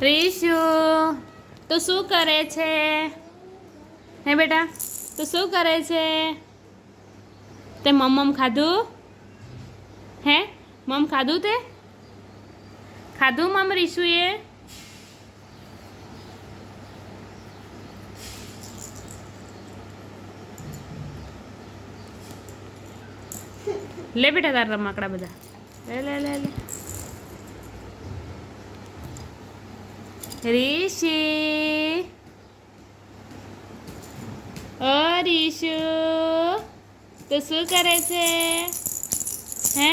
રીશુ તો શું કરે છે? હે બેટા તો શું કરે છે? તે મમ ખાધું? હે મમ ખાધું? તે ખાધું મમ રીશુએ? લે બેટા તાર રમકડા બધા લે લે લે લે. રીશી ઓ રીશુ તો શું કરે છે? હે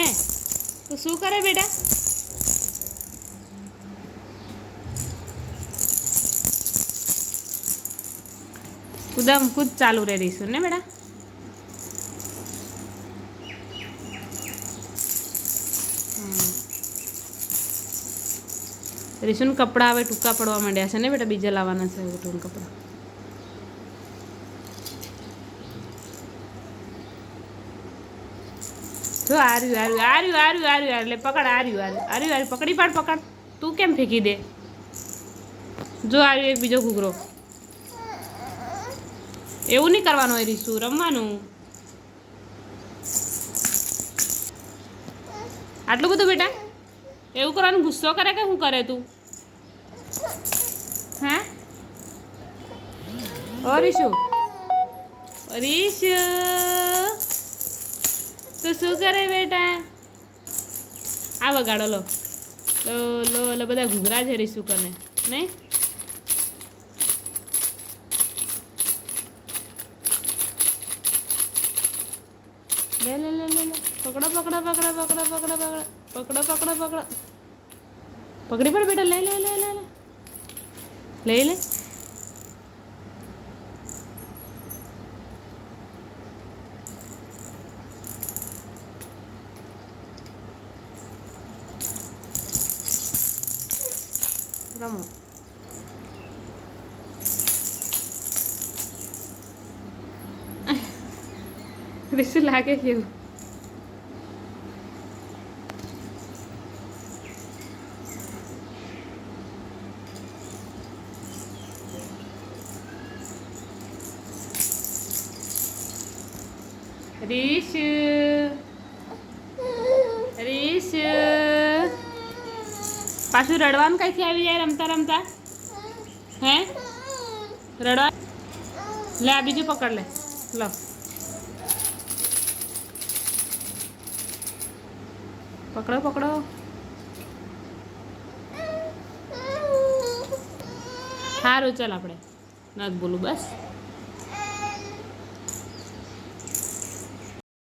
તો શું કરે બેટા? કુદમ કૂદ ચાલુ રહે રીશુ ને બેટા. રીશુને કપડાં હવે ટૂંકા પડવા માંડ્યા છે ને બેટા, બીજા લાવવાના છે ટૂંકા કપડાં. જો આર્યું આર્યું આર્યું આર્યું આર્યું એટલે પકડ આર્યું આર્યું આર્યું આર્યું પકડી પાડ પકડ. તું કેમ ફેંકી દે? જો આર્યું એક બીજો ઘૂઘરો. એવું નહીં કરવાનું હોય રીશુ, રમવાનું. આટલું બધું બેટા એવું કરવાનું? ગુસ્સો કરે કે શું કરે તું? હે ઓ રીશુ રીશુ તો શું કરે બેટા? આ વગાડો લો લો લો લો. બધા ઘૂઘરા છે રીશુ કને નહીં? લે લે લે લે લે. પકડો પકડો પકડો પકડો પકડો પકડો પકડો પકડો પકડો. પકડી પડ બેટા. લે લે લે લે લે લઈ લે. રમો. રીશુ લાગે કેવું? રીશુ રીશુ પાછું રડવાનું કઈથી આવી જાય રમતા રમતા? હે રડવા? લે આ બીજું પકડ લે. લો પકડો પકડો. સારું ચાલ આપણે નથી બોલું બસ.